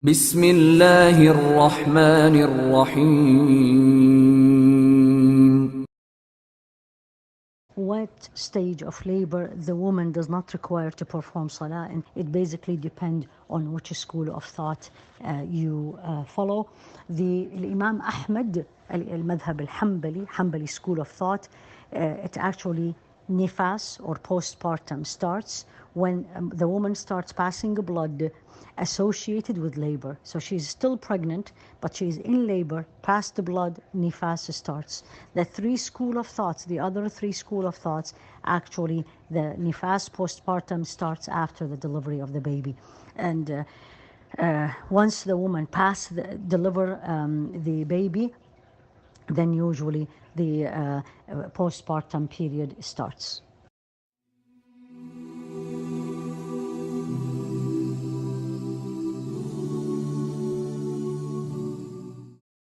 بسم الله الرحمن الرحيم. What stage of labor the woman does not require to perform salah, and it basically depends on which school of thought you follow. The Imam Ahmad al-Madhab al-Hanbali, Hanbali school of thought, it actually nifas or postpartum starts when the woman starts passing blood associated with labor. So she's still pregnant, but she's in labor, past the blood, nifas starts. The other three school of thoughts, actually the nifas postpartum starts after the delivery of the baby. And once the woman deliver the baby, then usually the postpartum period starts.